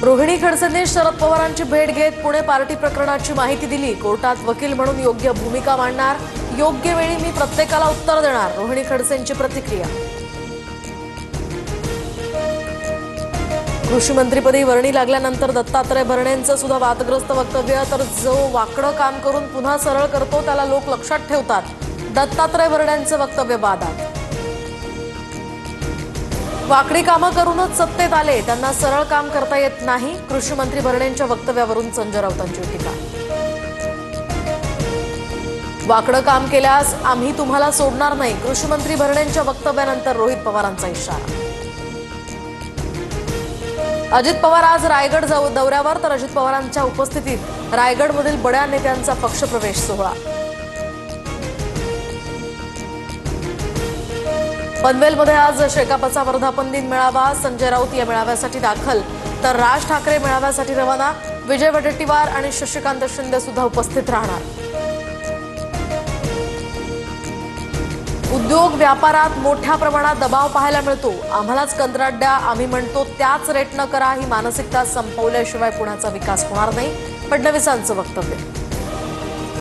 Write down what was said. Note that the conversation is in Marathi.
रोहिणी खडसेंनी शरद पवारांची भेट घेत पुणे पार्टी प्रकरणाची माहिती दिली। कोर्टात वकील म्हणून योग्य भूमिका मांडणार, योग्य वेळी मी प्रत्येकाला उत्तर देणार, रोहिणी खडसेंची प्रतिक्रिया। कृषी मंत्रीपदी वर्णी लागल्यानंतर दत्तात्रय भरणेंचं सुद्धा वादग्रस्त वक्तव्य। तर जो वाकडं काम करून पुन्हा सरळ करतो त्याला लोक लक्षात ठेवतात, दत्तात्रय भरणेंचं वक्तव्य वादात। वाकडी कामं करूनच सत्तेत आले, त्यांना सरळ काम करता येत नाही, कृषी मंत्री भरणेंच्या वक्तव्यावरून संजय राऊतांची टीका। वाकडं काम केल्यास आम्ही तुम्हाला सोडणार नाही, कृषी मंत्री भरणेंच्या वक्तव्यानंतर रोहित पवारांचा इशारा। अजित पवार आज रायगड दौऱ्यावर, तर अजित पवारांच्या उपस्थितीत रायगडमधील बड्या नेत्यांचा पक्षप्रवेश सोहळा। पनवेलमध्ये आज शेकापचा वर्धापन दिन मेळावा, संजय राऊत या मेळाव्यासाठी दाखल, तर राज ठाकरे मेळाव्यासाठी रवाना। विजय वडेट्टीवार आणि शशिकांत शिंदे सुद्धा उपस्थित राहणार। उद्योग व्यापारात मोठ्या प्रमाणात दबाव पाहायला मिळतो, आम्हालाच कंत्राट द्या, आम्ही म्हणतो त्याच रेटनं करा, ही मानसिकता संपवल्याशिवाय पुण्याचा विकास होणार नाही, फडणवीसांचं वक्तव्य।